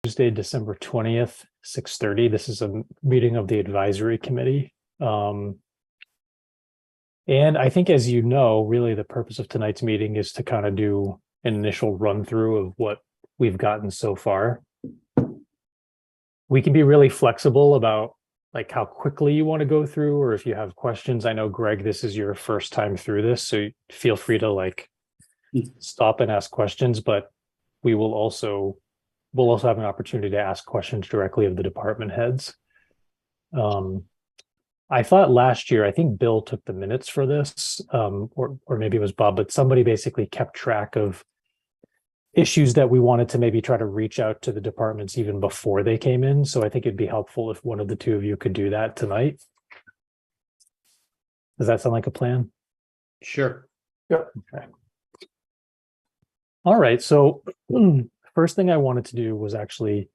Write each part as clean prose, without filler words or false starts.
Tuesday, December 20th, 6:30. This is a meeting of the advisory committee. And I think, as you know, really the purpose of tonight's meeting is to kind of do an initial run through of what we've gotten so far. We can be really flexible about like how quickly you want to go through, or if you have questions. I know, Greg, this is your first time through this, so feel free to like stop and ask questions, but we'll also have an opportunity to ask questions directly of the department heads. I thought last year, I think Bill took the minutes for this, or maybe it was Bob, but somebody basically kept track of issues that we wanted to maybe try to reach out to the departments even before they came in. So I think it'd be helpful if one of the two of you could do that tonight. Does that sound like a plan? Sure. Yep. Okay. All right. So first thing I wanted to do was actually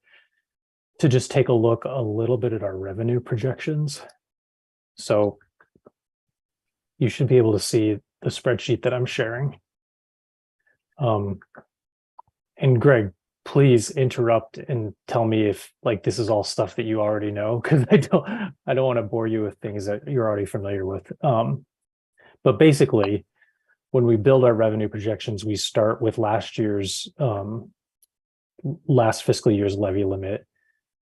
to just take a look a little bit at our revenue projections. So you should be able to see the spreadsheet that I'm sharing. And Greg, please interrupt and tell me if like this is all stuff that you already know, because I don't want to bore you with things that you're already familiar with. But basically, when we build our revenue projections, we start with last fiscal year's levy limit.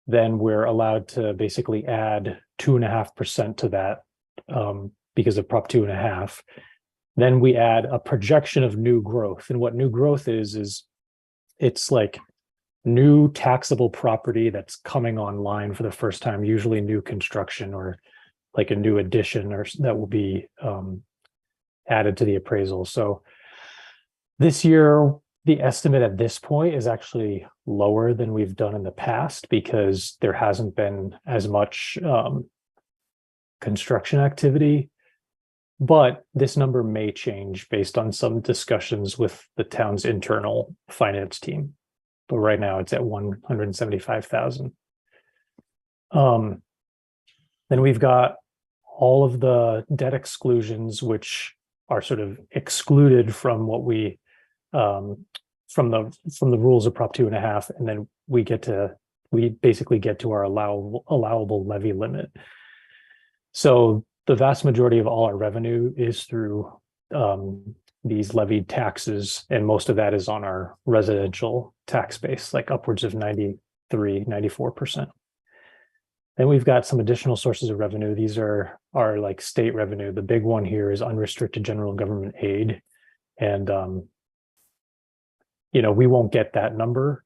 Then we're allowed to basically add 2.5% to that because of Prop 2.5. Then we add a projection of new growth. And what new growth is it's like new taxable property that's coming online for the first time, usually new construction or like a new addition or that will be added to the appraisal. So this year, the estimate at this point is actually lower than we've done in the past because there hasn't been as much construction activity. But this number may change based on some discussions with the town's internal finance team. But right now it's at 175,000. Then we've got all of the debt exclusions, which are sort of excluded from what we from the rules of Prop 2.5, and then we basically get to our allowable levy limit. So the vast majority of all our revenue is through these levied taxes, and most of that is on our residential tax base, like upwards of 94%. Then we've got some additional sources of revenue. These are like state revenue. The big one here is unrestricted general government aid. And, we won't get that number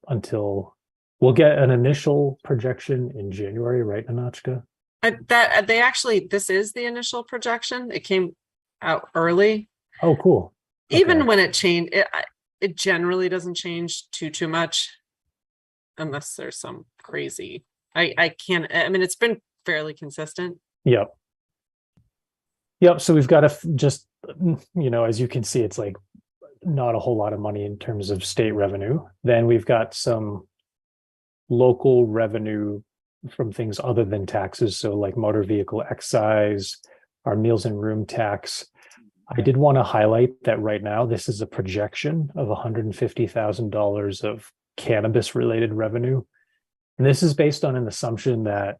until we'll get an initial projection in January, right, Anachka? This is the initial projection. It came out early. Oh, cool. Okay. Even when it changed, it generally doesn't change too much unless there's some crazy. It's been fairly consistent. Yep. So we've got as you can see, it's like not a whole lot of money in terms of state revenue. Then we've got some local revenue from things other than taxes. So like motor vehicle excise, our meals and room tax. I did want to highlight that right now, this is a projection of $150,000 of cannabis related revenue. And this is based on an assumption that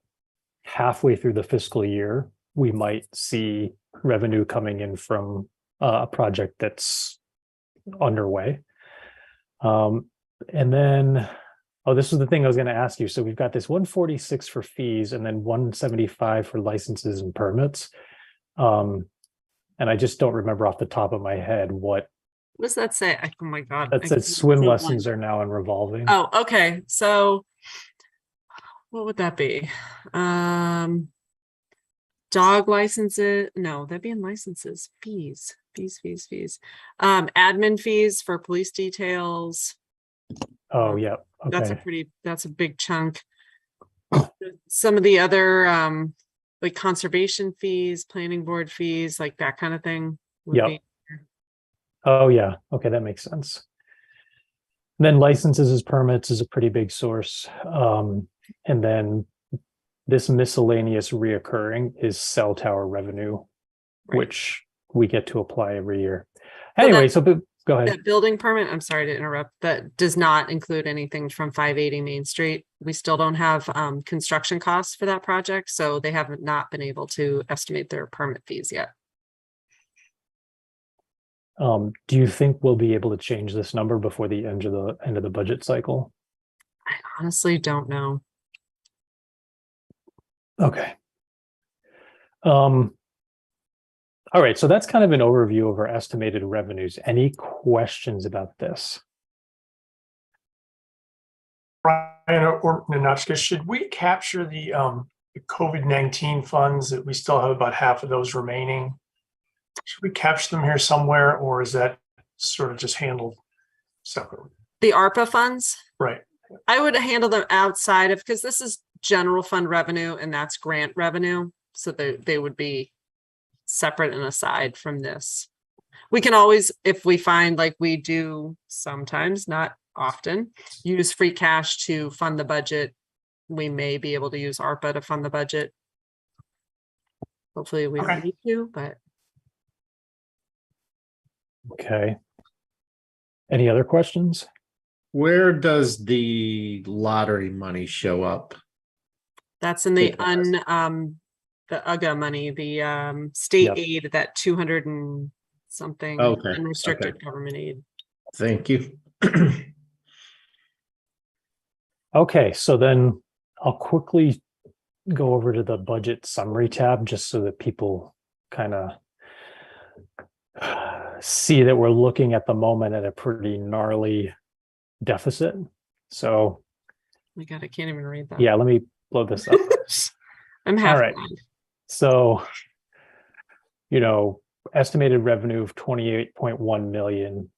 halfway through the fiscal year, we might see revenue coming in from a project that's underway. And then, this is the thing I was going to ask you. So we've got this 146 for fees and then 175 for licenses and permits. And I just don't remember off the top of my head what does that say? Oh my God. That says swim lessons are now in revolving. Oh, okay. So what would that be? Dog licenses. No, that'd be in licenses. Fees. Admin fees for police details. Oh, yeah. Okay. That's a big chunk. Some of the other like conservation fees, planning board fees, like that kind of thing. Yeah. Oh, yeah. Okay, that makes sense. And then licenses as permits is a pretty big source. And then this miscellaneous reoccurring is cell tower revenue, right, which we get to apply every year. Anyway, Go ahead. That building permit, I'm sorry to interrupt, that does not include anything from 580 Main Street. We still don't have construction costs for that project, so they haven't not been able to estimate their permit fees yet. Do you think we'll be able to change this number before the end of the budget cycle? I honestly don't know. Okay. All right, so that's kind of an overview of our estimated revenues. Any questions about this? Brian or Nanachka, should we capture the COVID-19 funds that we still have about half of those remaining? Should we capture them here somewhere, or is that sort of just handled separately? The ARPA funds, Right. I would handle them outside of, because this is general fund revenue and that's grant revenue. So they would be separate and aside from this. We can always, if we find like we do sometimes, not often, use free cash to fund the budget. We may be able to use ARPA to fund the budget. Hopefully we Okay. don't need to, but Okay. Any other questions? Where does the lottery money show up? that's in the Good. the UGA money, the state Yep. aid, that 200 and something Okay, unrestricted government aid. Thank you. Okay, so then I'll quickly go over to the budget summary tab just so that people kind of see that we're looking at the moment at a pretty gnarly deficit. So My God, I can't even read that. yeah, let me blow this up. I'm half right. blind. So, estimated revenue of 28.1 million,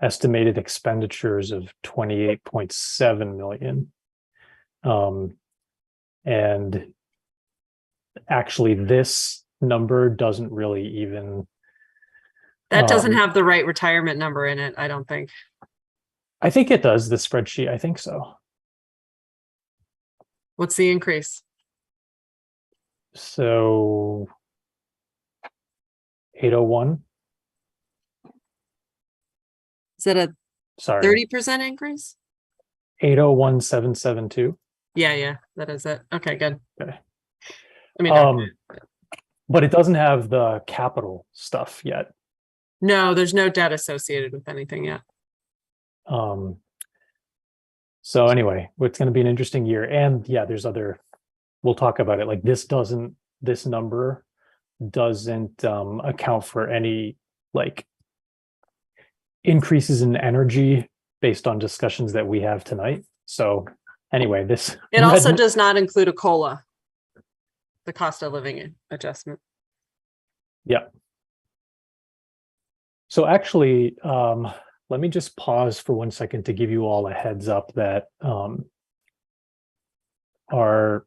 estimated expenditures of 28.7 million. And actually this number doesn't really even. That doesn't Um, have the right retirement number in it, I don't think. I think it does, the spreadsheet. I think so. What's the increase? So 801, Is it a sorry, 30% increase? 801772. Yeah, that is it. Okay, good. Okay. I mean, But it doesn't have the capital stuff yet. no, there's no debt associated with anything yet. So anyway, it's going to be an interesting year. And yeah, we'll talk about it. Like this number doesn't account for any like increases in energy based on discussions that we have tonight. So anyway, It also does not include a COLA, the cost of living adjustment. Yeah. So actually, let me just pause for 1 second to give you all a heads up that our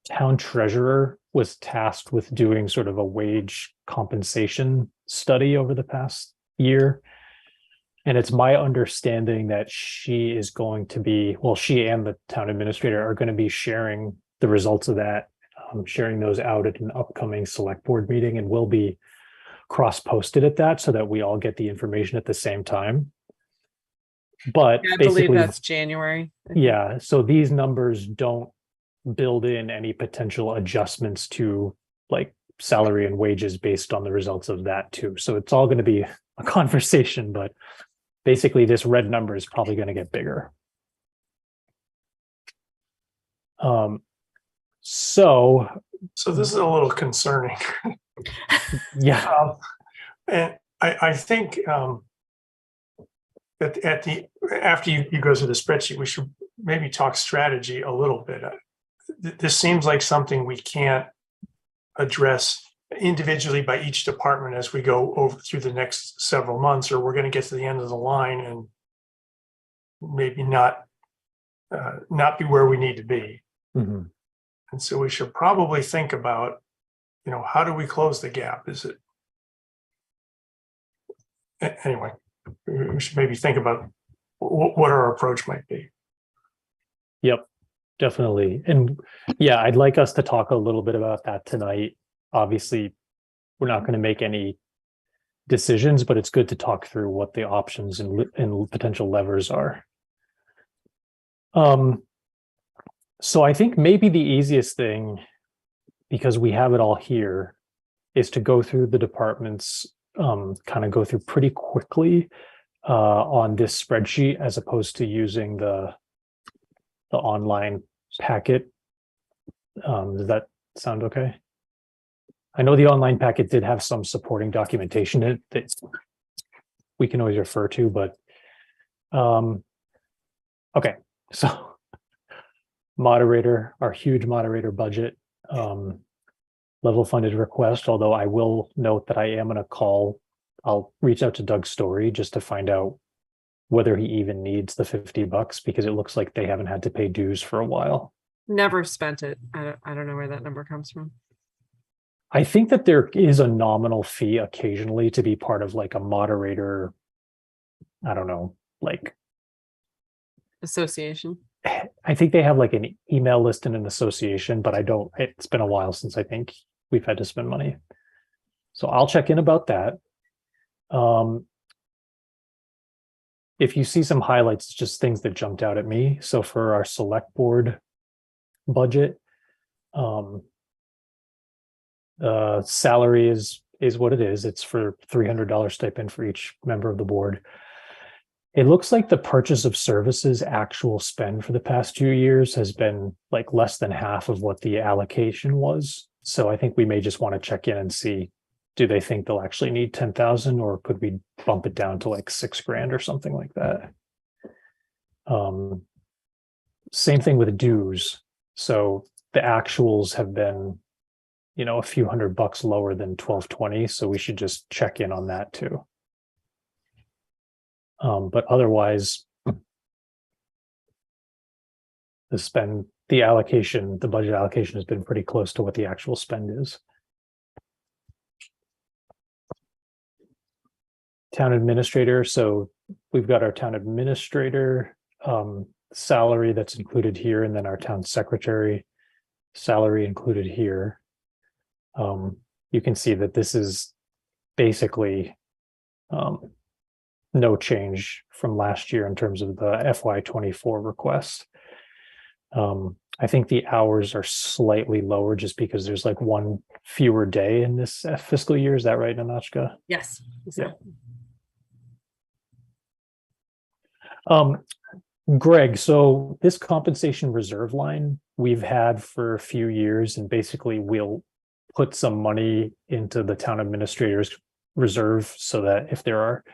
town treasurer was tasked with doing sort of a wage compensation study over the past year. And it's my understanding that she and the town administrator are going to be sharing the results of that, sharing those out at an upcoming select board meeting, and we'll be cross-posted at that so that we all get the information at the same time. But I believe basically, that's January. yeah, so these numbers don't build in any potential adjustments to like salary and wages based on the results of that too. So it's all going to be a conversation, but basically this red number is probably going to get bigger. So this is a little concerning. yeah, And I think after you go through the spreadsheet, we should maybe talk strategy a little bit. This seems like something we can't address individually by each department as we go over through the next several months, or we're going to get to the end of the line and maybe not be where we need to be. Mhm. And so we should probably think about, how do we close the gap? Is it anyway? We should maybe think about what our approach might be. Yep, definitely. And yeah, I'd like us to talk a little bit about that tonight. Obviously, we're not going to make any decisions, but it's good to talk through what the options and potential levers are. So I think maybe the easiest thing, because we have it all here, is to go through the departments, kind of go through pretty quickly on this spreadsheet, as opposed to using the online packet. Does that sound okay? I know the online packet did have some supporting documentation in it that we can always refer to, but okay, so moderator, our huge moderator budget, level funded request, although I will note that I am going to call, I'll reach out to Doug Story just to find out whether he even needs the $50, because it looks like they haven't had to pay dues for a while. Never spent it. I don't know where that number comes from. I think that there is a nominal fee occasionally to be part of like a moderator, I don't know, like Association. I think they have like an email list and an association, but it's been a while since I think we've had to spend money. So I'll check in about that. If you see some highlights, it's just things that jumped out at me. So for our select board budget, salary is what it is. It's for $300 stipend for each member of the board. It looks like the purchase of services actual spend for the past 2 years has been like less than half of what the allocation was. So I think we may just want to check in and see, do they think they'll actually need 10,000, or could we bump it down to like $6,000 or something like that? Same thing with dues. So the actuals have been, a few $100 lower than 1220. So we should just check in on that too. But otherwise, the budget allocation has been pretty close to what the actual spend is. Town administrator. So we've got our town administrator salary that's included here, and then our town secretary salary included here. You can see that this is basically no change from last year in terms of the FY24 request. I think the hours are slightly lower just because there's like one fewer day in this fiscal year. Is that right, Nanachka? Yes. Yeah. Greg, so this compensation reserve line we've had for a few years, and basically we'll put some money into the town administrator's reserve so that if there are,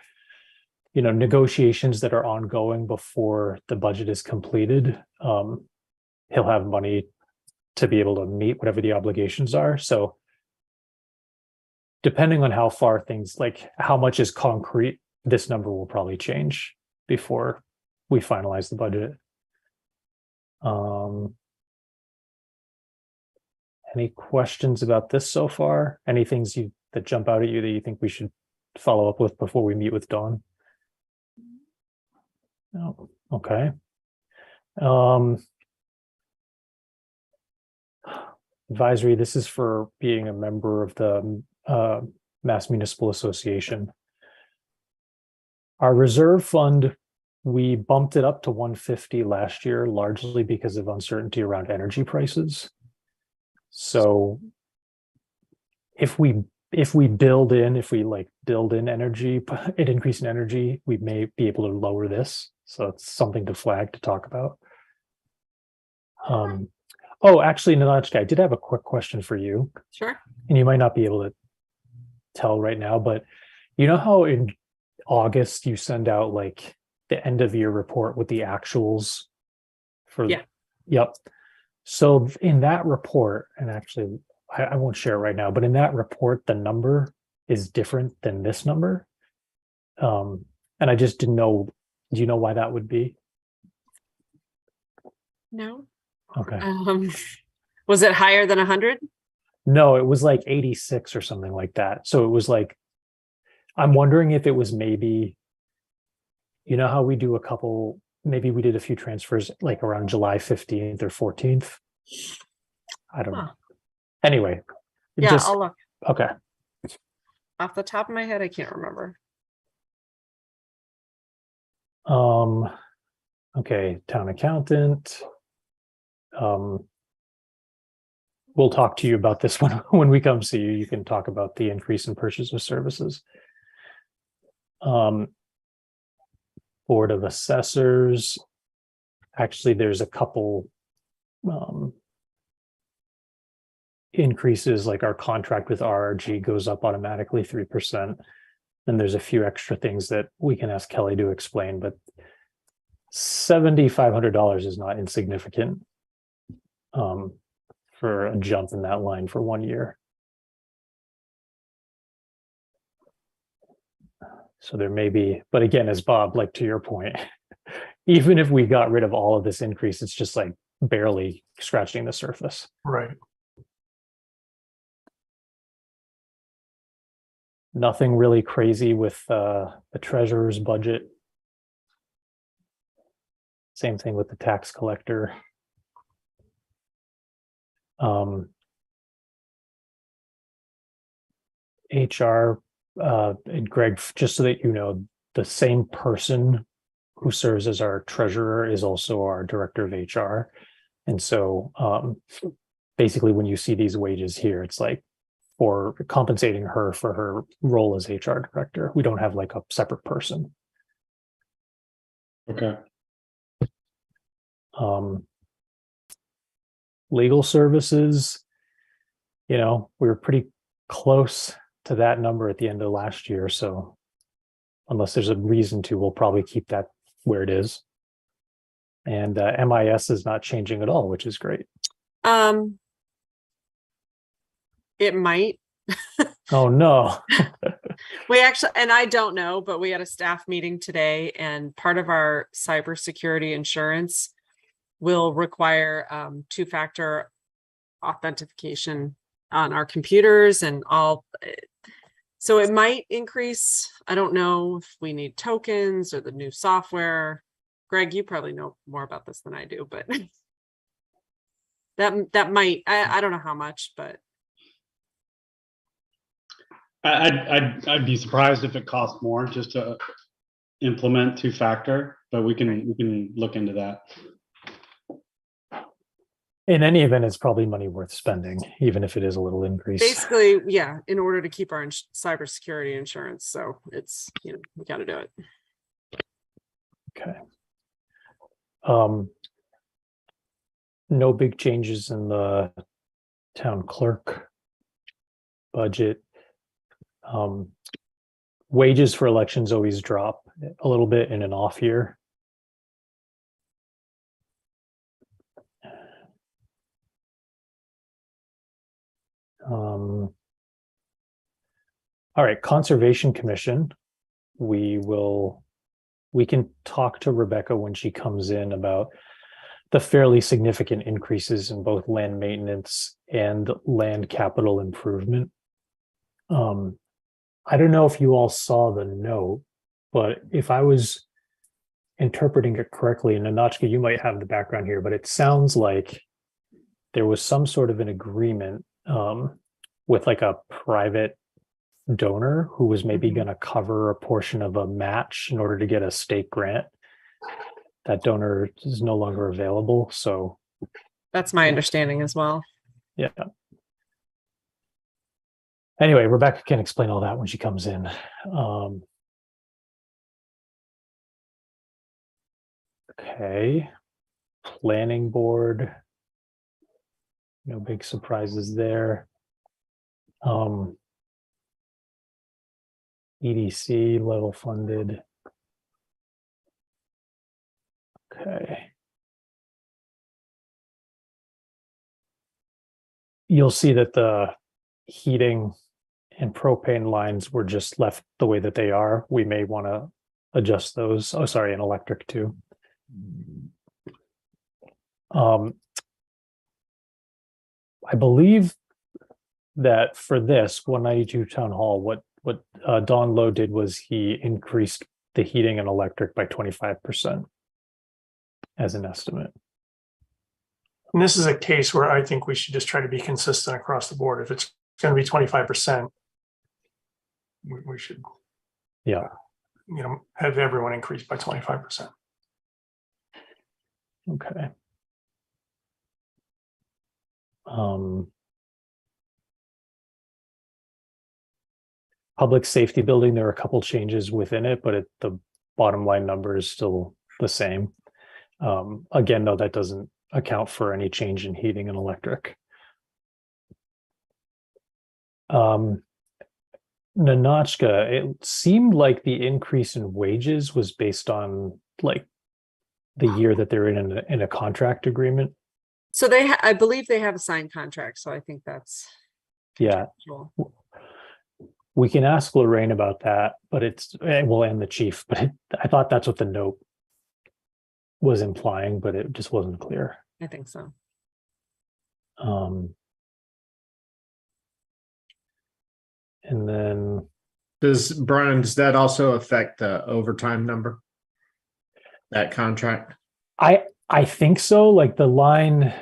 negotiations that are ongoing before the budget is completed, he'll have money to be able to meet whatever the obligations are. So depending on how far things, like how much is concrete, this number will probably change before we finalize the budget. Any questions about this so far? Any things that jump out at you that you think we should follow up with before we meet with Dawn? No. Okay. Advisory, this is for being a member of the Mass Municipal Association. Our reserve fund, we bumped it up to 150 last year, largely because of uncertainty around energy prices. So if we build in energy, an increase in energy, we may be able to lower this. So it's something to flag, to talk about. Oh, actually, Nanachka, I did have a quick question for you. Sure. And you might not be able to tell right now, but you know how in August you send out like the end of year report with the actuals for, Yeah. Yep. So in that report, and actually I won't share it right now, but in that report, the number is different than this number. And I just didn't know, do you know why that would be? No. Okay. Was it higher than 100? No, it was like 86 or something like that. So it was like, I'm wondering if it was maybe, how we do maybe we did a few transfers like around July 15th or 14th. I don't know. Anyway. Yeah, I'll look. Okay. Off the top of my head, I can't remember. Okay, town accountant. We'll talk to you about this one when we come see you. You can talk about the increase in purchase of services. Board of Assessors. Actually, there's a couple increases, like our contract with RRG goes up automatically 3%. And there's a few extra things that we can ask Kelly to explain, but $7,500 is not insignificant for a jump in that line for 1 year. So there may be, but again, as Bob, like to your point, even if we got rid of all of this increase, it's just like barely scratching the surface. Right. Nothing really crazy with the treasurer's budget. Same thing with the tax collector. HR, and Greg, just so that you know, the same person who serves as our treasurer is also our director of HR. And so basically when you see these wages here, it's like for compensating her for her role as HR director. We don't have like a separate person. Okay. Legal services, you know, we were pretty close to that number at the end of last year. So unless there's a reason to, we'll probably keep that where it is. And MIS is not changing at all, which is great. It might. Oh, no. We actually, and I don't know, but we had a staff meeting today, and part of our cybersecurity insurance will require two-factor authentication on our computers and all. So it might increase. I don't know if we need tokens or the new software. Greg, you probably know more about this than I do, but that might, I don't know how much, but I'd be surprised if it costs more just to implement two-factor, but we can look into that. In any event, it's probably money worth spending, even if it is a little increase. basically, yeah, in order to keep our cybersecurity insurance. So it's, you know, we got to do it. Okay. No big changes in the town clerk budget. Wages for elections always drop a little bit in an off year. All right, Conservation Commission. We can talk to Rebecca when she comes in about the fairly significant increases in both land maintenance and land capital improvement. I don't know if you all saw the note, but if I was interpreting it correctly, and Anachka, you might have the background here, but it sounds like there was some sort of an agreement with like a private donor who was maybe going to cover a portion of a match in order to get a state grant. That donor is no longer available. So That's my understanding as well. yeah. Anyway, Rebecca can explain all that when she comes in. Okay. Planning board. No big surprises there. EDC level funded. Okay. You'll see that the heating and propane lines were just left the way that they are. We may want to adjust those. Oh, sorry, and electric too. I believe that for this 192 town hall, what Don Lowe did was he increased the heating and electric by 25% as an estimate. And this is a case where I think we should just try to be consistent across the board. If it's going to be 25%, we should, Yeah. have everyone increase by 25%. Okay. Um, public safety building, there are a couple changes within it, but the bottom line number is still the same. Again, though, that doesn't account for any change in heating and electric. Nanachka, it seemed like the increase in wages was based on like the year that they're in a contract agreement. So I believe they have a signed contract, so I think that's. Yeah. contractual. We can ask Lorraine about that, but and the chief, but I thought that's what the note was implying, but it just wasn't clear. I think so. And then Brian, does that also affect the overtime number? That contract? I think so. Like the line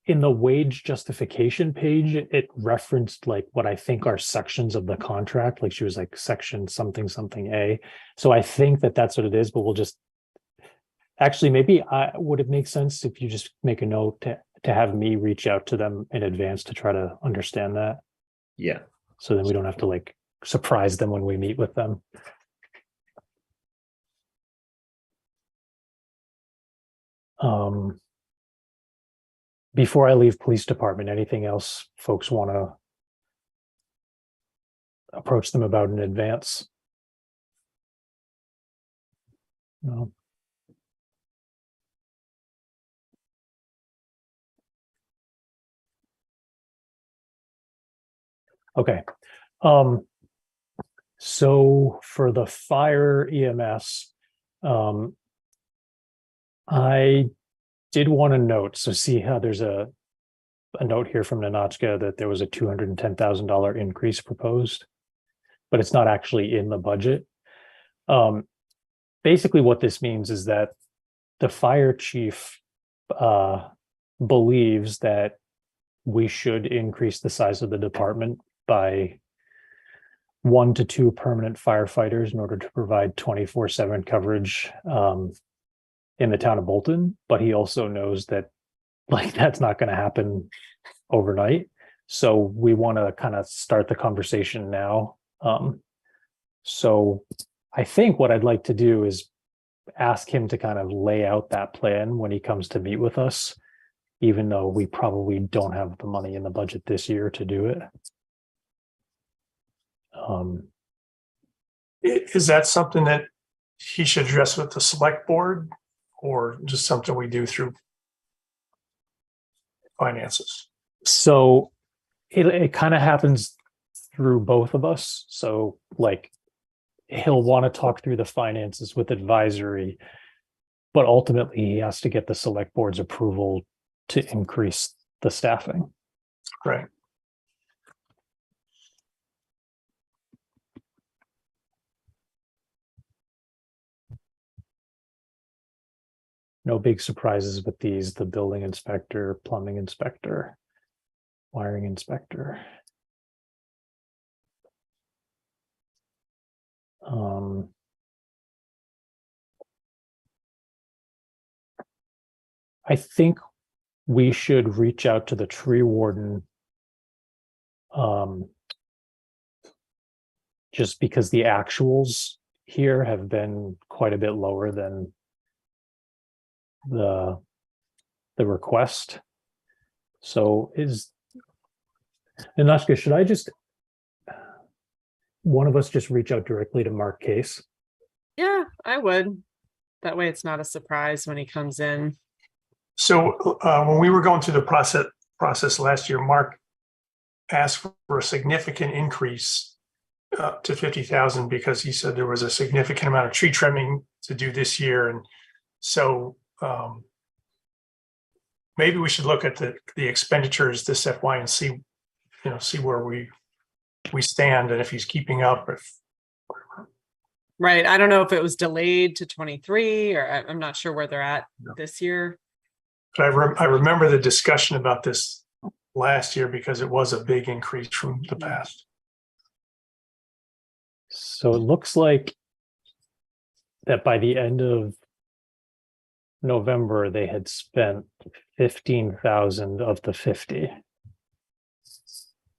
in the wage justification page, it referenced like what I think are sections of the contract. Like she was like section something A. So I think that's what it is. But we'll just actually maybe would it make sense if you just make a note to have me reach out to them in advance to try to understand that. Yeah. So then we don't have to like surprise them when we meet with them. Before I leave police department, anything else folks want to approach them about in advance? No. Okay. So for the fire EMS, I did want to note, so see how there's a note here from Nanachka that there was a $210,000 increase proposed, but it's not actually in the budget. Basically what this means is that the fire chief believes that we should increase the size of the department by 1 to 2 permanent firefighters in order to provide 24/7 coverage in the town of Bolton. But he also knows that like that's not going to happen overnight. So we want to kind of start the conversation now. So I think what I'd like to do is ask him to kind of lay out that plan when he comes to meet with us, even though we probably don't have the money in the budget this year to do it. Is that something that he should address with the select board, or just something we do through finances? So it kind of happens through both of us. So like he'll want to talk through the finances with advisory, but ultimately he has to get the select board's approval to increase the staffing. Right. No big surprises with these: the building inspector, plumbing inspector, wiring inspector. I think we should reach out to the tree warden just because the actuals here have been quite a bit lower than the request. So Nanachka, should I just one of us just reach out directly to Mark Case? Yeah, I would. That way it's not a surprise when he comes in. So when we were going through the process last year, Mark asked for a significant increase to 50,000 because he said there was a significant amount of tree trimming to do this year. And so maybe we should look at the expenditures this FY and see where we stand and if he's keeping up. Right. I don't know if it was delayed to 23 or I'm not sure where they're at this year. But I remember the discussion about this last year because it was a big increase from the past. So it looks like that by the end of November, they had spent 15,000 of the 50.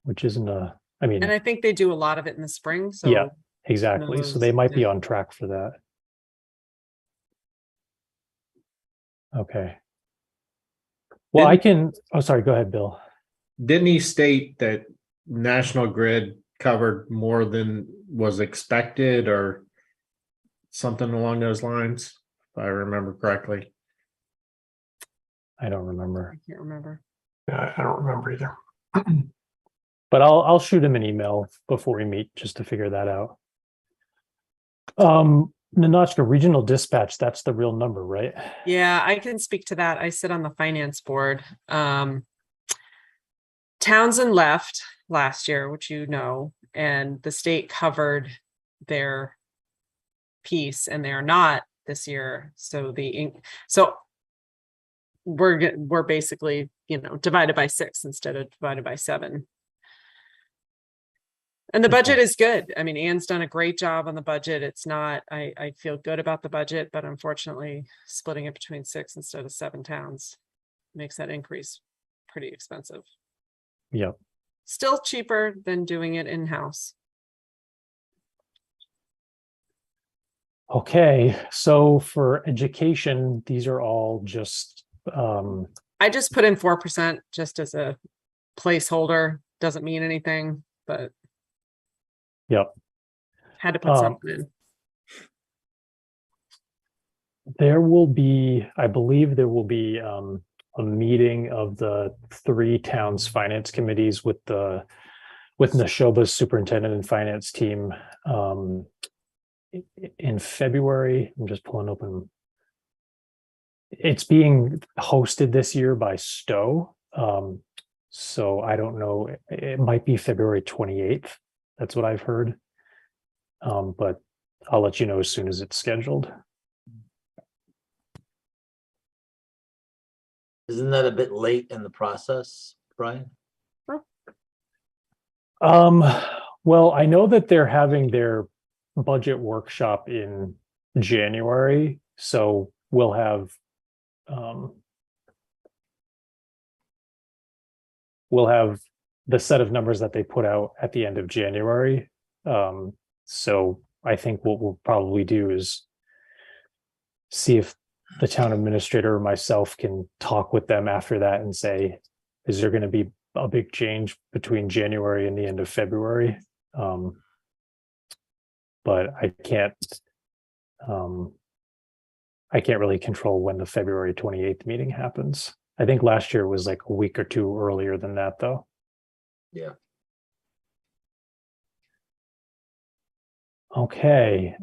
Which isn't I mean, And I think they do a lot of it in the spring, so. yeah, exactly. So they knows, might be yeah. on track for that. Okay. Well, oh, sorry, go ahead, Bill. Didn't he state that National Grid covered more than was expected or something along those lines? If I remember correctly. I don't remember, I can't remember. Yeah, I don't remember either. but I'll shoot him an email before we meet just to figure that out. Nanachka Regional Dispatch, that's the real number, right? Yeah, I can speak to that. I sit on the finance board. Townsend left last year, which you know, and the state covered their piece, and they're not this year. So we're basically, divided by 6 instead of divided by 7. And the budget is good. I mean, Ann's done a great job on the budget. It's not, I feel good about the budget, but unfortunately, splitting it between 6 instead of 7 towns makes that increase pretty expensive. Yep. Still cheaper than doing it in-house. Okay, so for education, these are all just I just put in 4% just as a placeholder. Doesn't mean anything, but yep. had to put something in. There will be, I believe there will be a meeting of the 3 towns finance committees with Neshoba's superintendent and finance team in February. I'm just pulling open. It's being hosted this year by Stowe. So I don't know, it might be February 28th. That's what I've heard. But I'll let you know as soon as it's scheduled. Isn't that a bit late in the process, Brian? Well, I know that they're having their budget workshop in January, so we'll have the set of numbers that they put out at the end of January. So I think what we'll probably do is see if the town administrator or myself can talk with them after that and say, is there going to be a big change between January and the end of February? But I can't really control when the February 28th meeting happens. I think last year was like a week or 2 earlier than that, though. Yeah. Okay.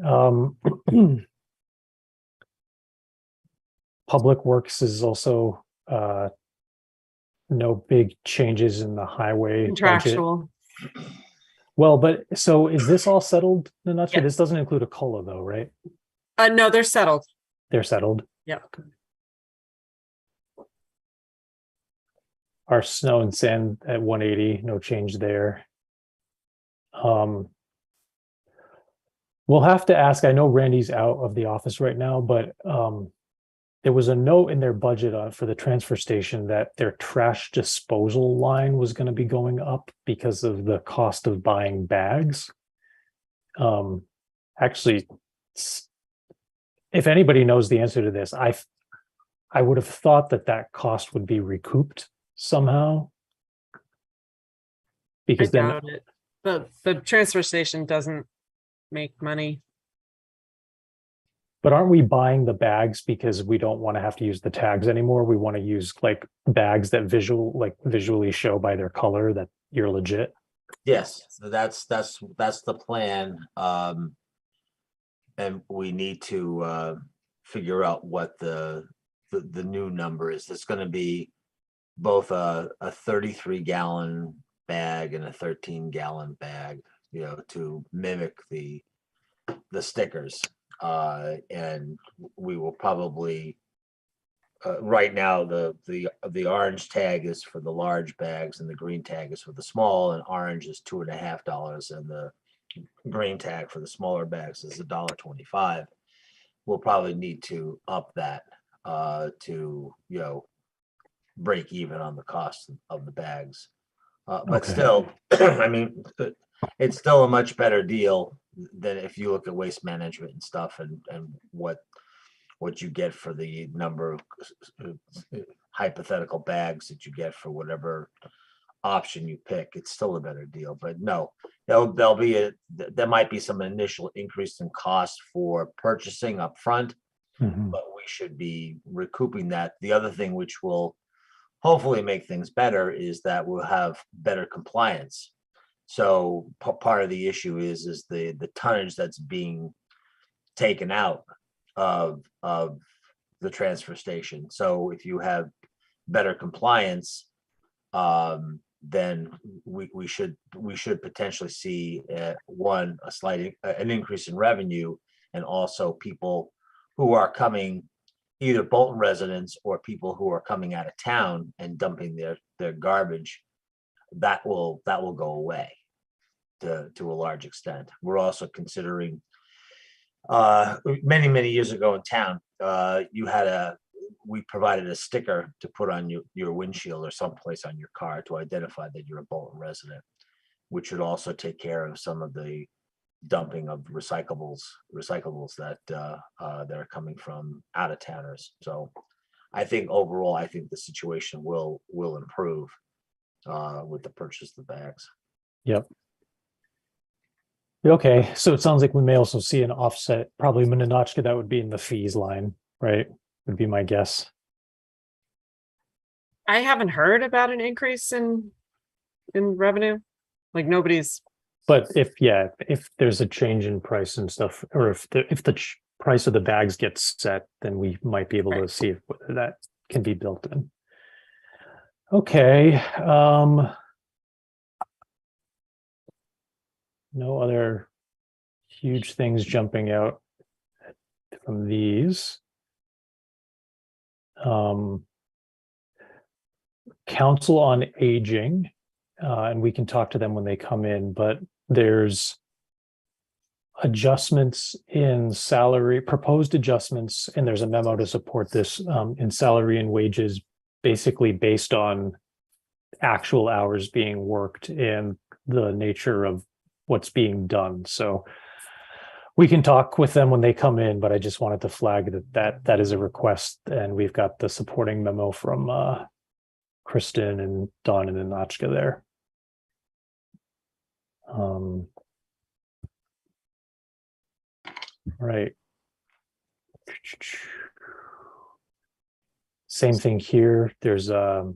Public Works is also no big changes in the highway budget. Contractual. Well, but so is this all settled? No, not sure. Yeah. This doesn't include a COLA though, right? No, they're settled. They're settled. Yep. Our snow and sand at 180, no change there. We'll have to ask, I know Randy's out of the office right now, but there was a note in their budget for the transfer station that their trash disposal line was going to be going up because of the cost of buying bags. Actually, if anybody knows the answer to this, I would have thought that cost would be recouped somehow. I Because then, doubt it. The transfer station doesn't make money. but aren't we buying the bags because we don't want to have to use the tags anymore? We want to use like bags that visually show by their color that you're legit. Yes, so that's the plan. And we need to figure out what the new number is. It's going to be both a 33-gallon bag and a 13-gallon bag, to mimic the stickers. And we will probably right now the orange tag is for the large bags and the green tag is for the small, and orange is $2.50 and the grain tag for the smaller bags is $1.25. We'll probably need to up that to, break even on the cost of the bags. But Okay. still, I mean, it's still a much better deal than if you look at waste management and stuff and what you get for the number of hypothetical bags that you get for whatever option you pick. It's still a better deal, but no, there might be some initial increase in cost for purchasing up front, Mhm. but we should be recouping that. The other thing which will hopefully make things better is that we'll have better compliance. So part of the issue is the tonnage that's being taken out of the transfer station. So if you have better compliance, then we should potentially see an increase in revenue, and also people who are coming, either Bolton residents or people who are coming out of town and dumping their garbage, that will go away to a large extent. We're also considering many years ago in town, we provided a sticker to put on your windshield or someplace on your car to identify that you're a Bolton resident, which would also take care of some of the dumping of recyclables that are coming from out of towners. So I think overall, the situation will improve with the purchase of the bags. Yep. Okay, so it sounds like we may also see an offset, probably Minnetonka, that would be in the fees line, right? Would be my guess. I haven't heard about an increase in revenue. Like nobody's, But if there's a change in price and stuff, or if the price of the bags gets set, then we might be able to Right. see whether that can be built in. Okay, no other huge things jumping out from these. Council on Aging, and we can talk to them when they come in, but there's adjustments in salary, proposed adjustments, and there's a memo to support this in salary and wages, basically based on actual hours being worked and the nature of what's being done. So we can talk with them when they come in, but I just wanted to flag that is a request, and we've got the supporting memo from Kristen and Don and Anachka there. Right. Same thing here. There's a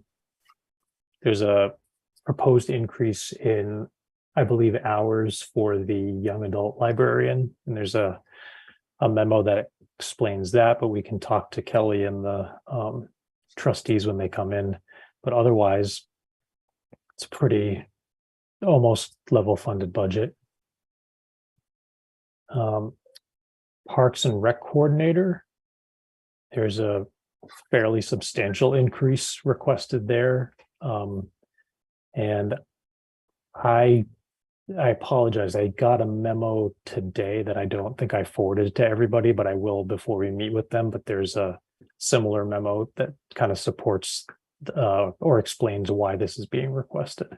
proposed increase in, I believe, hours for the young adult librarian, and there's a memo that explains that, but we can talk to Kelly and the trustees when they come in. But otherwise, it's a pretty almost level funded budget. Parks and Rec coordinator, there's a fairly substantial increase requested there. And I apologize. I got a memo today that I don't think I forwarded to everybody, but I will before we meet with them. But there's a similar memo that kind of supports or explains why this is being requested.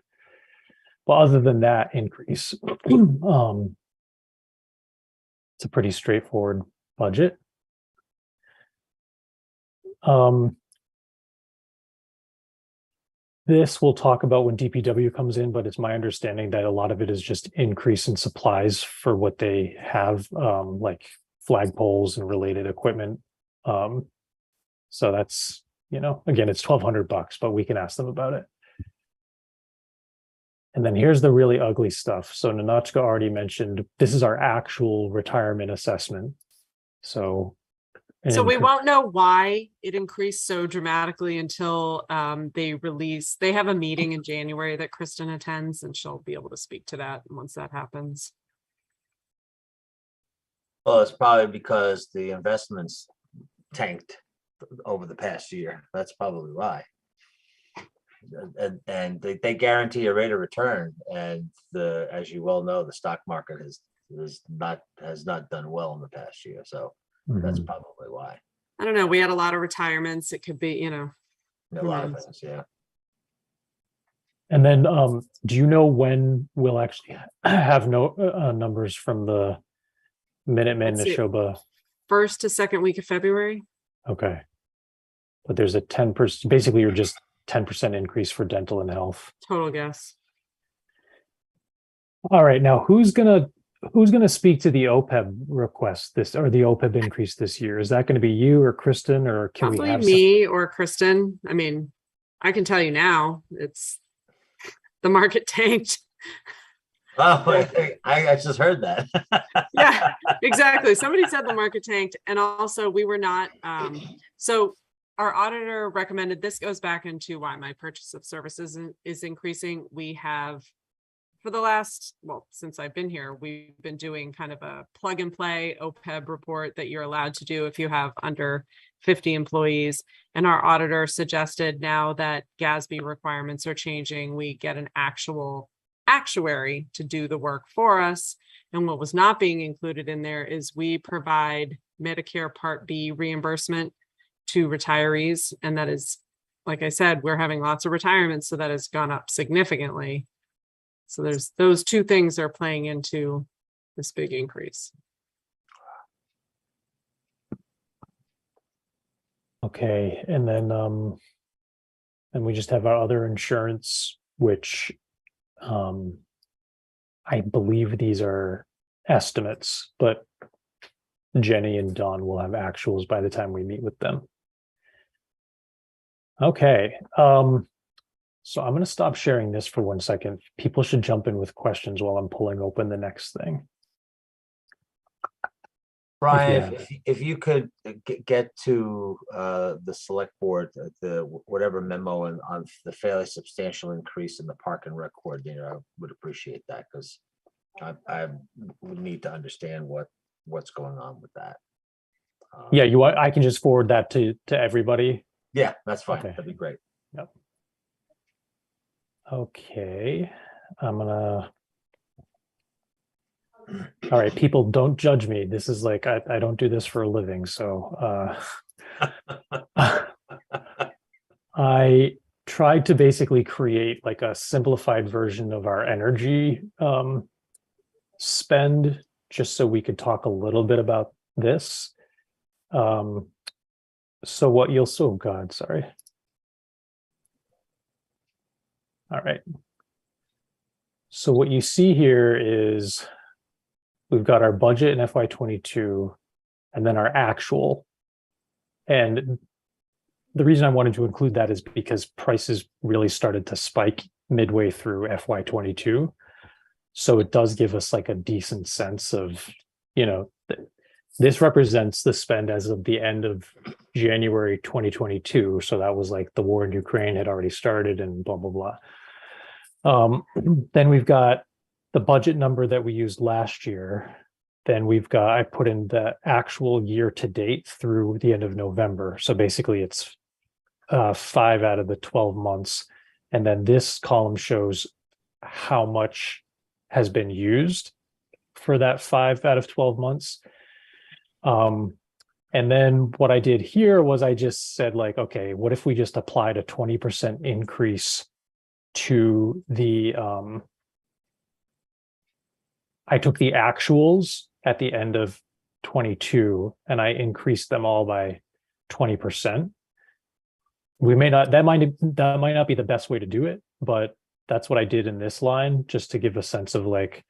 But other than that increase, it's a pretty straightforward budget. This we'll talk about when DPW comes in, but it's my understanding that a lot of it is just increase in supplies for what they have, like flagpoles and related equipment. So that's, again, it's $1,200, but we can ask them about it. And then here's the really ugly stuff. So Nanachka already mentioned, this is our actual retirement assessment. So we won't know why it increased so dramatically until they have a meeting in January that Kristen attends, and she'll be able to speak to that once that happens. Well, it's probably because the investments tanked over the past year. That's probably why. and they guarantee a rate of return. And as you well know, the stock market has not done well in the past year. So that's Mhm. probably why. I don't know. We had a lot of retirements. It could be, you know, A Who lot of knows? things, yeah. And then, do you know when we'll actually have numbers from the Minutemen, Let's see. Neshoba? first to second week of February. Okay. But there's a 10%, basically you're just 10% increase for dental and health. Total guess. All right, now who's gonna speak to the OPEB request or the OPEB increase this year? Is that gonna be you or Kristen, or can we Probably have me or Kristen. I mean, I can tell you now, it's the market tanked. Oh, I just heard that. Yeah, exactly. Somebody said the market tanked, and also we were not, so our auditor recommended, this goes back into why my purchase of services is increasing. We have, for the last, well, since I've been here, we've been doing kind of a plug and play OPEB report that you're allowed to do if you have under 50 employees. And our auditor suggested, now that GASB requirements are changing, we get an actual actuary to do the work for us. And what was not being included in there is we provide Medicare Part B reimbursement to retirees. And that is, like I said, we're having lots of retirements, so that has gone up significantly. So there's those two things are playing into this big increase. Okay, and then and we just have our other insurance, which I believe these are estimates, but Jenny and Dawn will have actuals by the time we meet with them. Okay, so I'm going to stop sharing this for 1 second. People should jump in with questions while I'm pulling open the next thing. Brian, Yeah. if you could get to the select board, the whatever memo on the fairly substantial increase in the park and rec coordinator, I would appreciate that, because I would need to understand what's going on with that. Yeah, I can just forward that to everybody. Yeah, that's fine. Okay. That'd be great. Yep. Okay, I'm gonna. All right, people, don't judge me. This is like, I don't do this for a living, so I tried to basically create like a simplified version of our energy spend, just so we could talk a little bit about this. So what you'll, oh God, sorry. All right. So what you see here is we've got our budget in FY22 and then our actual. And the reason I wanted to include that is because prices really started to spike midway through FY22. So it does give us like a decent sense of, you know, this represents the spend as of the end of January 2022. So that was like the war in Ukraine had already started and blah, blah, blah. Then we've got the budget number that we used last year. Then I put in the actual year to date through the end of November. So basically it's 5 out of the 12 months. And then this column shows how much has been used for that 5 out of 12 months. And then what I did here was I just said like, okay, what if we just applied a 20% increase to the, I took the actuals at the end of 22 and I increased them all by 20%. We may not, that might not be the best way to do it, but that's what I did in this line, just to give a sense of like,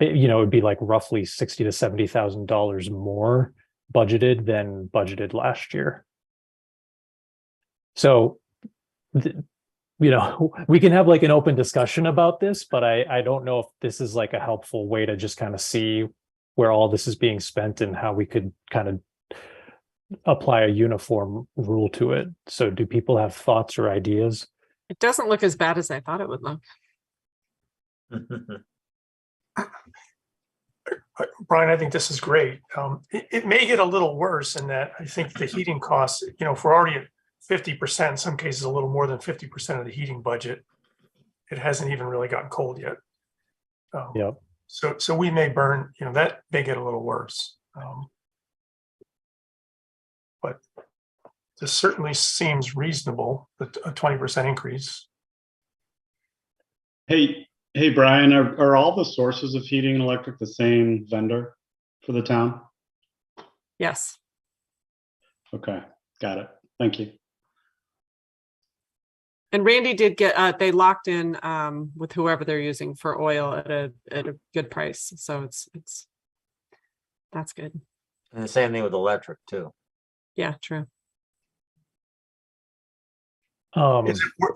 you know, it'd be like roughly $60,000 to $70,000 more budgeted than budgeted last year. So, you know, we can have like an open discussion about this, but I don't know if this is like a helpful way to just kind of see where all this is being spent and how we could kind of apply a uniform rule to it. So do people have thoughts or ideas? It doesn't look as bad as I thought it would look. Brian, I think this is great. It may get a little worse in that I think the heating costs, you know, if we're already at 50%, in some cases, a little more than 50% of the heating budget. It hasn't even really gotten cold yet. Yep. So we may burn, that may get a little worse. But this certainly seems reasonable, a 20% increase. Hey, Brian, are all the sources of heating and electric the same vendor for the town? Yes. Okay, got it. Thank you. And Randy did get, they locked in with whoever they're using for oil at a good price. So that's good. And the same thing with electric too. Yeah, true.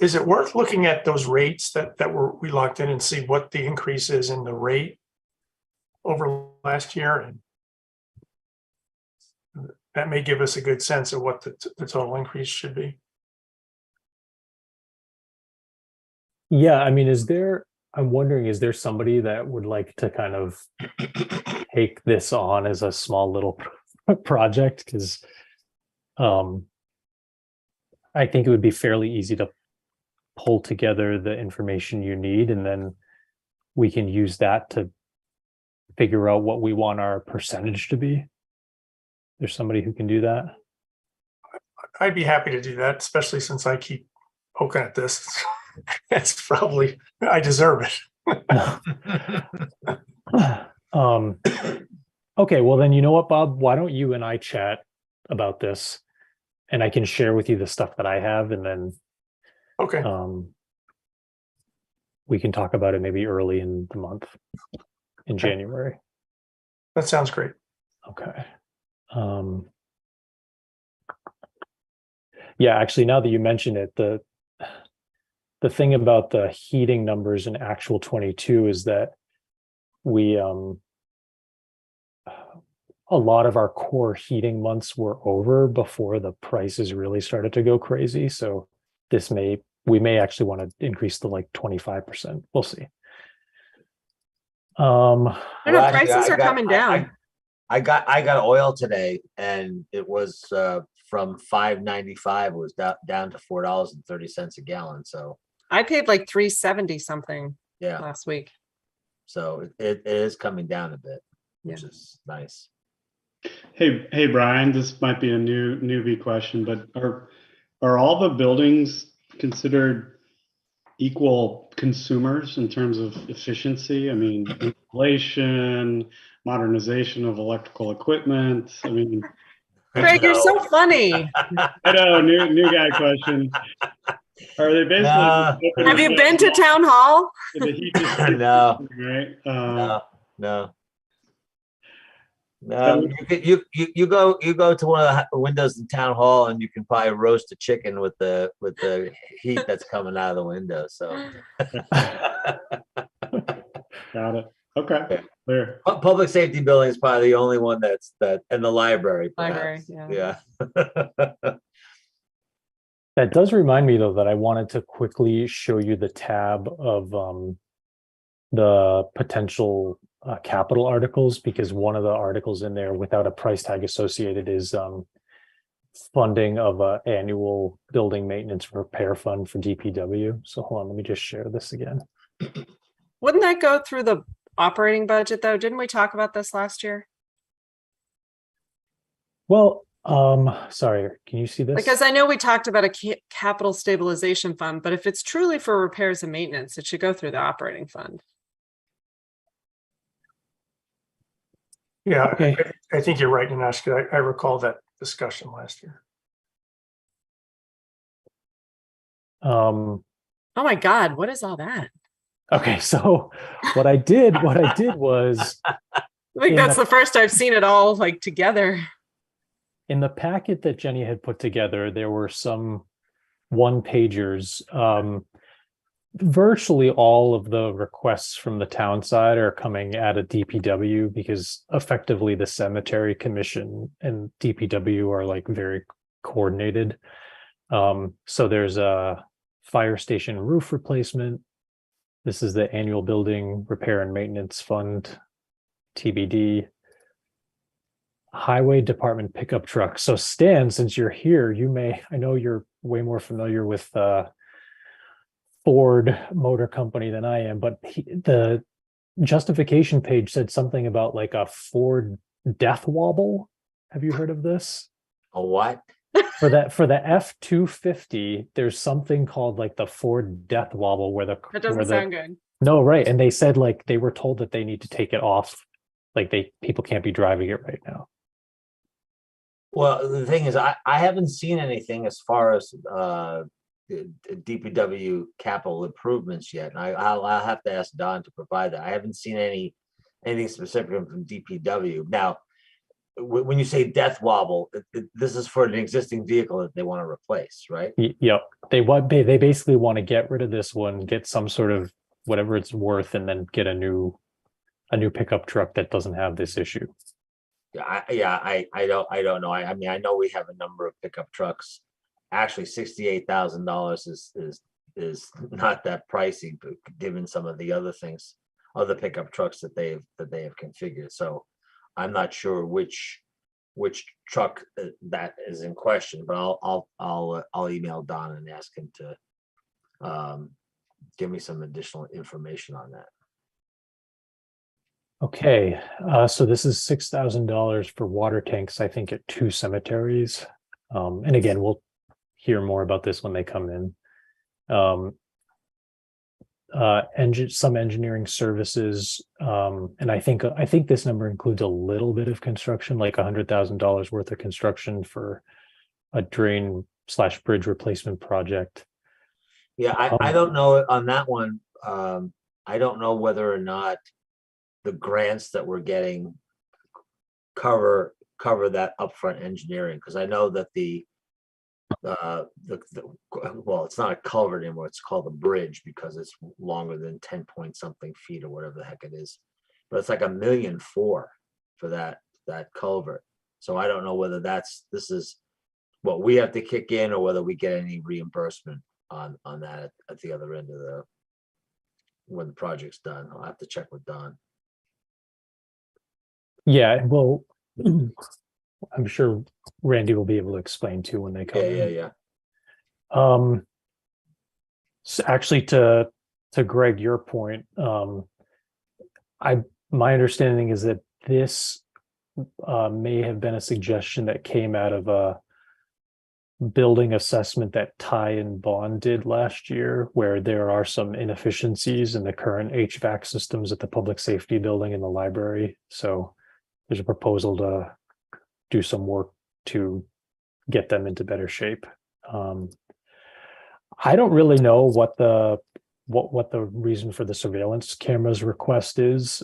Is it worth looking at those rates that we locked in and see what the increase is in the rate over last year? And that may give us a good sense of what the total increase should be. Yeah, I mean, I'm wondering, is there somebody that would like to kind of take this on as a small little project? Because I think it would be fairly easy to pull together the information you need, and then we can use that to figure out what we want our percentage to be. There's somebody who can do that. I'd be happy to do that, especially since I keep poking at this. That's probably, I deserve it. Okay, well then, you know what, Bob? Why don't you and I chat about this, and I can share with you the stuff that I have, and then Okay, we can talk about it maybe early in the month, in Okay. January. that sounds great. Okay. Yeah, actually, now that you mention it, the thing about the heating numbers in actual 22 is that we a lot of our core heating months were over before the prices really started to go crazy. So we may actually want to increase to like 25%. We'll see. I don't know, Well, actually, prices I are got- coming down. I got oil today and it was from $5.95, it was down to $4.30 a gallon. So I paid like $3.70 something yeah, last week. so it is coming down a bit, which Yeah. is nice. Hey, Brian, this might be a newbie question, but are all the buildings considered equal consumers in terms of efficiency? I mean, installation, modernization of electrical equipment. I mean, Craig, you're so funny. I know, new guy question. Are they basically? Nah. Have you been to town hall? The heat distribution, No, right? no. So- You go to one of the windows in town hall and you can probably roast a chicken with the heat that's coming out of the window. So Got it. Okay, Yeah. clear. public safety building is probably the only one and the library. Library, Perhaps. yeah. Yeah. That does remind me, though, that I wanted to quickly show you the tab of the potential capital articles, because one of the articles in there without a price tag associated is funding of a annual building maintenance repair fund for DPW. So hold on, let me just share this again. Wouldn't that go through the operating budget though? Didn't we talk about this last year? Well, sorry, can you see this? Because I know we talked about a capital stabilization fund, but if it's truly for repairs and maintenance, it should go through the operating fund. Yeah, Okay. I think you're right, Nashka. I recall that discussion last year. Oh my God, what is all that? Okay, so what I did was I think In that's the- the first I've seen it all like together. in the packet that Jenny had put together, there were some one-pagers. Virtually all of the requests from the town side are coming out of DPW, because effectively the cemetery commission and DPW are like very coordinated. So there's a fire station roof replacement. This is the annual building repair and maintenance fund, TBD. Highway department pickup truck. So Stan, since you're here, I know you're way more familiar with Ford Motor Company than I am, but the justification page said something about like a Ford death wobble. Have you heard of this? A what? For the F-250, there's something called like the Ford death wobble where That where doesn't the sound good. no, right. And they said like they were told that they need to take it off. Like people can't be driving it right now. Well, the thing is, I haven't seen anything as far as the DPW capital improvements yet. And I'll have to ask Don to provide that. I haven't seen anything specific from DPW. Now, when you say death wobble, this is for an existing vehicle that they want to replace, right? Yep. They basically want to get rid of this one, get some sort of whatever it's worth, and then get a new pickup truck that doesn't have this issue. I don't know. I mean, I know we have a number of pickup trucks. Actually, $68,000 is not that pricey, but given some of the other things, other pickup trucks that they have configured. So I'm not sure which truck that is in question, but I'll email Don and ask him to give me some additional information on that. Okay, so this is $6,000 for water tanks, I think, at 2 cemeteries. And again, we'll hear more about this when they come in. Some engineering services, and I think this number includes a little bit of construction, like $100,000 worth of construction for a drain/bridge replacement project. Yeah, I don't know on that one. I don't know whether or not the grants that we're getting cover that upfront engineering, because I know that well, it's not a culvert anymore, it's called a bridge because it's longer than 10 point something feet or whatever the heck it is, but it's like $1.4 million for that culvert. So I don't know whether this is what we have to kick in or whether we get any reimbursement on that at the other end of when the project's done. I'll have to check with Don. Yeah, well, I'm sure Randy will be able to explain too when they come in. Yeah. So actually, to Greg, your point, my understanding is that this may have been a suggestion that came out of a building assessment that Ty and Bond did last year, where there are some inefficiencies in the current HVAC systems at the public safety building and the library. So there's a proposal to do some work to get them into better shape. I don't really know what the reason for the surveillance cameras request is.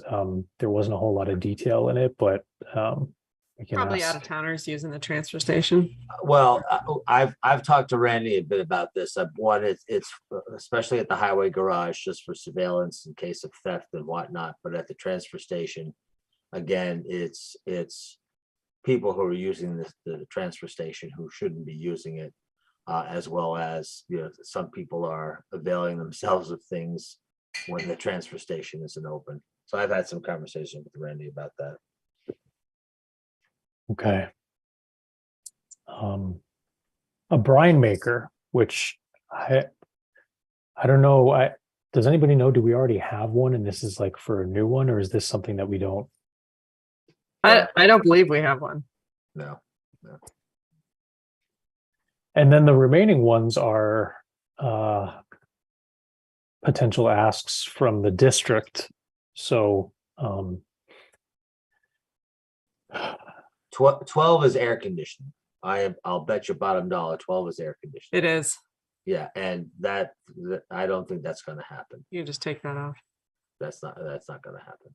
There wasn't a whole lot of detail in it, but we can Probably ask. out of towners using the transfer station. Well, I've talked to Randy a bit about this. It's especially at the highway garage, just for surveillance in case of theft and whatnot. But at the transfer station, again, it's people who are using the transfer station who shouldn't be using it, as well as, some people are availing themselves of things when the transfer station isn't open. So I've had some conversation with Randy about that. Okay. A brine maker, which I don't know. Does anybody know, do we already have one and this is like for a new one, or is this something that we don't? I don't believe we have one. No. And then the remaining ones are potential asks from the district. So 12 is air conditioning. I'll bet you bottom dollar 12 is air conditioning. It is. Yeah, and that I don't think that's going to happen. You just take that off. That's not going to happen.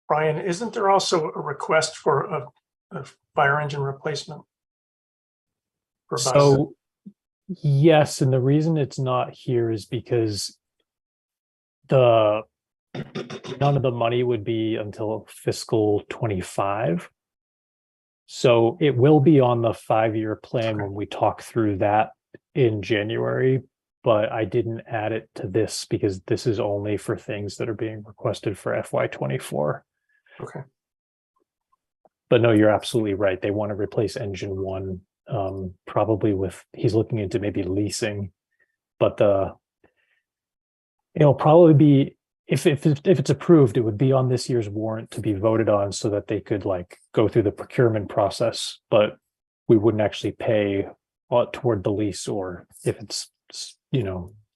Brian, isn't there also a request for a fire engine replacement? For buses? So yes, and the reason it's not here is because none of the money would be until fiscal 25. So it will be on the 5-year plan when we talk through that in January, but I didn't add it to this because this is only for things that are being requested for FY24. Okay. But no, you're absolutely right. They want to replace engine 1 Probably he's looking into maybe leasing, but it'll probably be, if it's approved, it would be on this year's warrant to be voted on so that they could like go through the procurement process, but we wouldn't actually pay toward the lease, or if it's,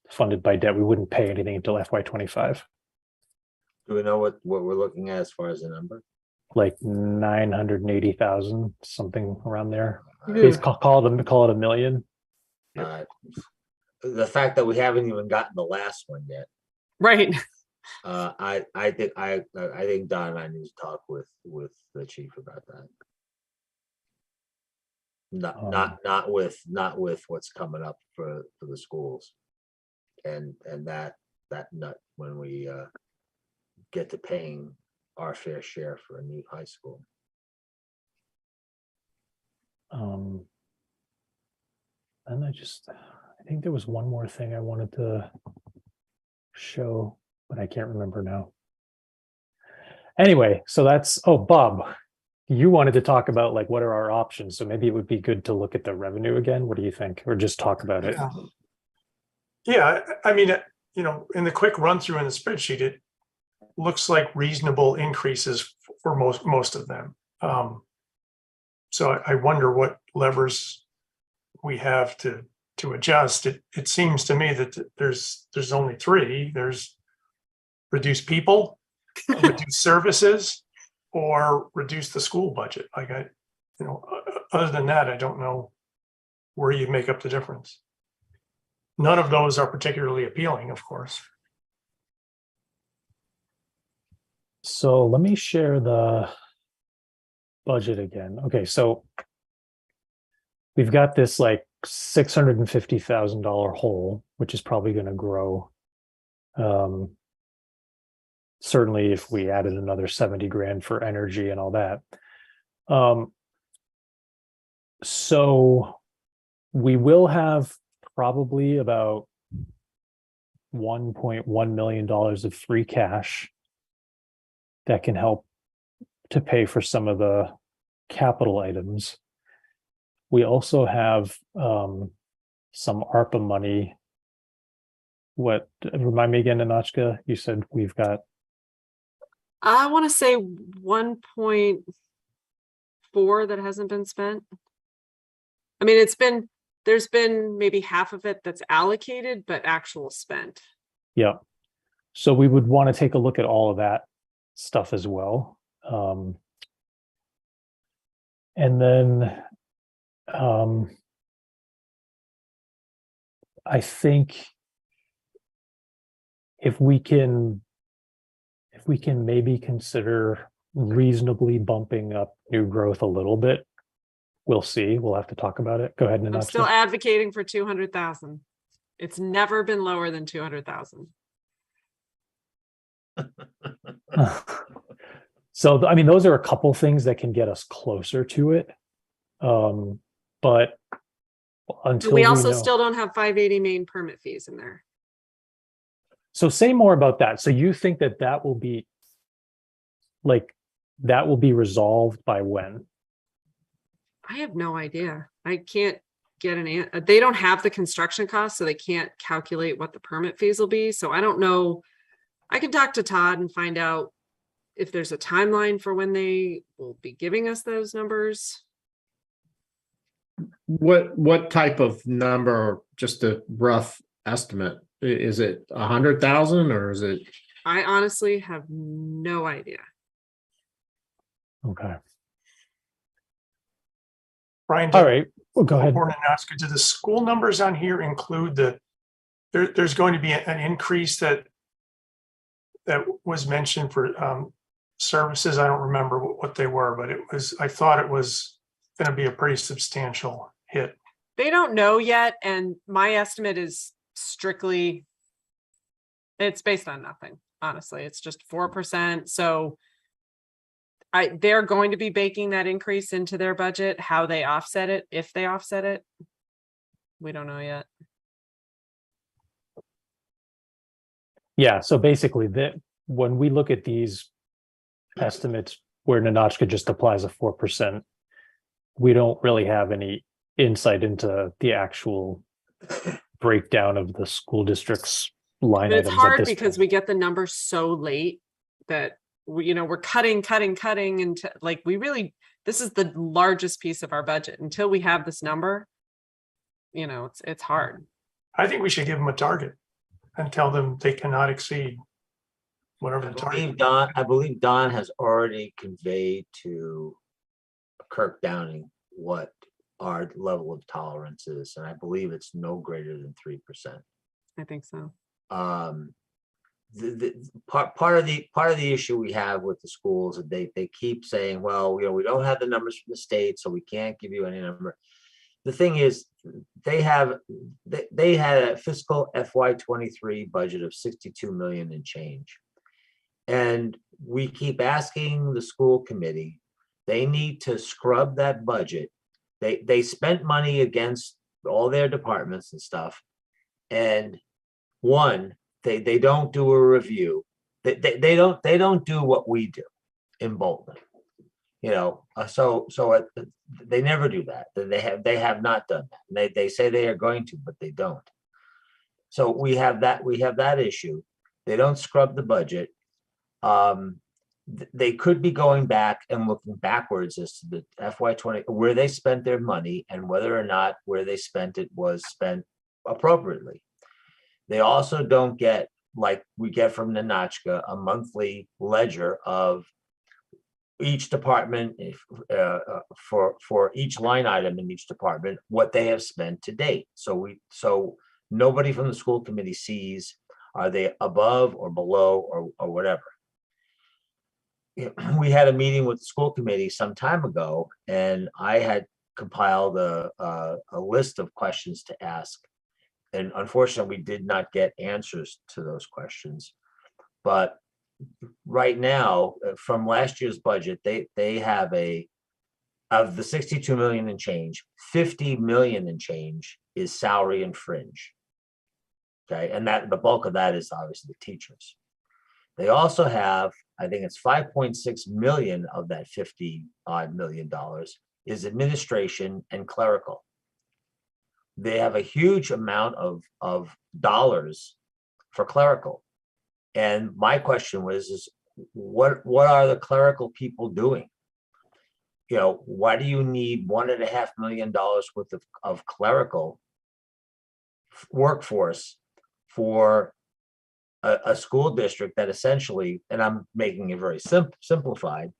funded by debt, we wouldn't pay anything until FY25, Do we know what we're looking at as far as the number? like 980,000, something around there. Yeah. Please call it $1 million. Uh, The fact that we haven't even gotten the last one yet, Right. I think Don and I need to talk with the chief about that. Not with what's coming up for the schools. And that nut when we get to paying our fair share for a new high school. And I think there was one more thing I wanted to show, but I can't remember now. Anyway, so Bob, you wanted to talk about like what are our options? So maybe it would be good to look at the revenue again. What do you think? Or just talk about it? Yeah, I mean, in the quick run through in the spreadsheet, it looks like reasonable increases for most of them. So I wonder what levers we have to adjust. It seems to me that there's only three. There's reduce people, reduce services, or reduce the school budget. Like other than that, I don't know where you make up the difference. None of those are particularly appealing, of course. So let me share the budget again. Okay, so we've got this like $650,000 hole, which is probably going to grow. Certainly if we added another 70 grand for energy and all that. So we will have probably about $1.1 million of free cash that can help to pay for some of the capital items. We also have some ARPA money. Remind me again, Anachka, you said we've got. I want to say 1.4 that hasn't been spent. I mean, there's been maybe half of it that's allocated, but actual spent. Yeah. So we would want to take a look at all of that stuff as well. And then I think if we can maybe consider reasonably bumping up new growth a little bit, we'll see. We'll have to talk about it. Go ahead, I'm Nanachka. still advocating for 200,000. It's never been lower than 200,000. So, I mean, those are a couple things that can get us closer to it. But until We also know. still don't have 580 main permit fees in there. So say more about that. So you think that will be resolved by when? I have no idea. I can't get they don't have the construction costs, so they can't calculate what the permit fees will be. So I don't know. I can talk to Todd and find out if there's a timeline for when they will be giving us those numbers. What type of number, just a rough estimate? Is it 100,000 or is it? I honestly have no idea. Okay. Brian, All right. Well, go ahead. do the school numbers on here include there's going to be an increase that was mentioned for services? I don't remember what they were, but I thought it was going to be a pretty substantial hit. They don't know yet, and my estimate is strictly, it's based on nothing. Honestly, it's just 4%. So they're going to be baking that increase into their budget. How they offset it, if they offset it, we don't know yet. Yeah. So basically, when we look at these estimates where Nanachka just applies a 4%, we don't really have any insight into the actual breakdown of the school district's line But it's items at hard this because point. we get the numbers so late that we're cutting into like, this is the largest piece of our budget. Until we have this number, it's hard. I think we should give them a target and tell them they cannot exceed whatever the target. I believe Don has already conveyed to Kirk Downing what our level of tolerance is, and I believe it's no greater than 3%. I think so. The part of the issue we have with the schools is they keep saying, well, we don't have the numbers from the state, so we can't give you any number. The thing is, they had a fiscal FY23 budget of 62 million and change. And we keep asking the school committee, they need to scrub that budget. They spent money against all their departments and stuff. And one, they don't do a review. They don't do what we do in Bolton. They never do that. They have not done that. They say they are going to, but they don't. So we have that issue. They don't scrub the budget. They could be going back and looking backwards as to the FY20, where they spent their money and whether or not where they spent it was spent appropriately. They also don't get, like we get from Nanachka, a monthly ledger of each department for each line item in each department, what they have spent to date. So nobody from the school committee sees, are they above or below or whatever. We had a meeting with the school committee some time ago, and I had compiled a list of questions to ask. And unfortunately, we did not get answers to those questions. But right now, from last year's budget, they have of the 62 million and change, 50 million and change is salary and fringe. Okay, and that the bulk of that is obviously the teachers. They also have, I think it's 5.6 million of that $50 odd million is administration and clerical. They have a huge amount of dollars for clerical. And my question was, what are the clerical people doing? Why do you need $1.5 million worth of clerical workforce for a school district that essentially, and I'm making it very simplified,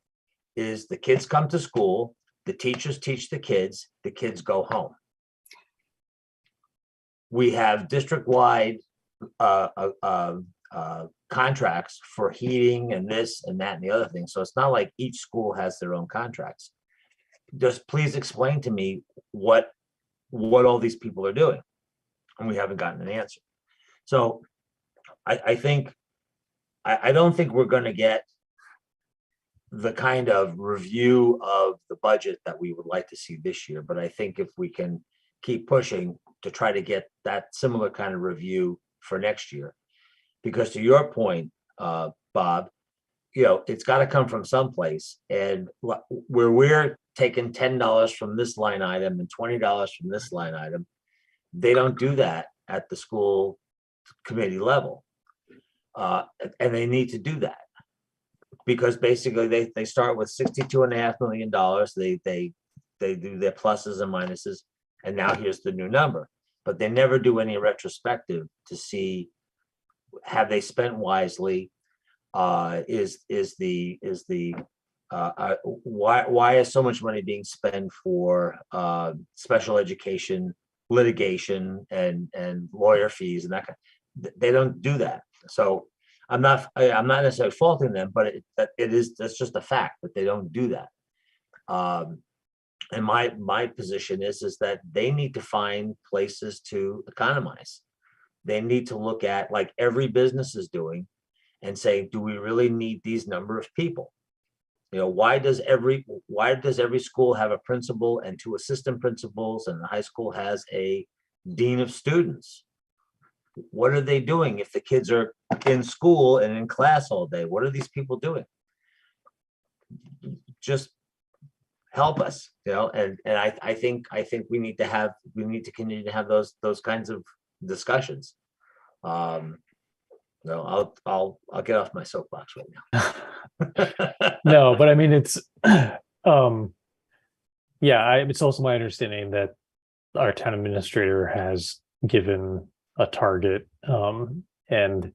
is the kids come to school, the teachers teach the kids go home. We have district-wide contracts for heating and this and that and the other thing. So it's not like each school has their own contracts. Just please explain to me what all these people are doing. And we haven't gotten an answer. So I don't think we're going to get the kind of review of the budget that we would like to see this year. But I think if we can keep pushing to try to get that similar kind of review for next year, because to your point, Bob, it's got to come from someplace. And where we're taking $10 from this line item and $20 from this line item, they don't do that at the school committee level. And they need to do that because basically they start with $62.5 million. They do their pluses and minuses, and now here's the new number. But they never do any retrospective to see, have they spent wisely? Why is so much money being spent for special education, litigation, and lawyer fees and that kind? They don't do that. So I'm not necessarily faulting them, but that's just a fact that they don't do that. And my position is that they need to find places to economize. They need to look at, like every business is doing, and say, do we really need these number of people? Why does every school have a principal and 2 assistant principals, and the high school has a dean of students? What are they doing if the kids are in school and in class all day? What are these people doing? Just help us, and I think we need to continue to have those kinds of discussions. No, I'll get off my soapbox right now. No, but I mean, it's, yeah, it's also my understanding that our town administrator has given a target, and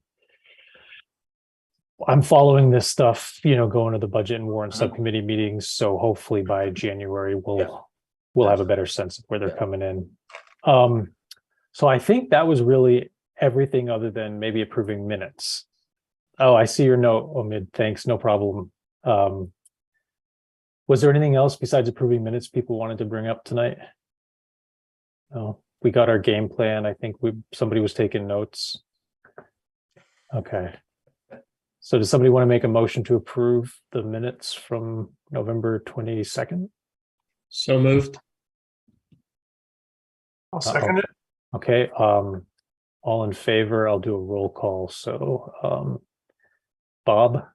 I'm following this stuff, going to the budget and warrant Mhm. subcommittee meetings, so hopefully by January, Yeah. we'll have a better sense of where they're Yeah. coming in. So I think that was really everything other than maybe approving minutes. Oh, I see your note, Omid, thanks, no problem. Was there anything else besides approving minutes people wanted to bring up tonight? Oh, we got our game plan. I think somebody was taking notes. Okay. So does somebody want to make a motion to approve the minutes from November 22nd? So moved. I'll second it. Okay, all in favor, I'll do a roll call. So, Bob,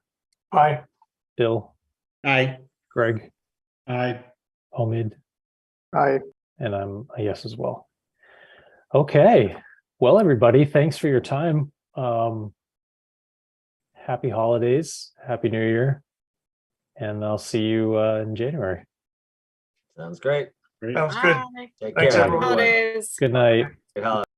Aye. Bill, Aye. Greg, I, Omid, Aye. and I'm a yes as well. Okay, well, everybody, thanks for your time. Happy holidays, happy new year, and I'll see you in January. Sounds great. great. Sounds good. Bye. Take Thanks, care. everyone. everyone. Holidays. Good night. Good holiday.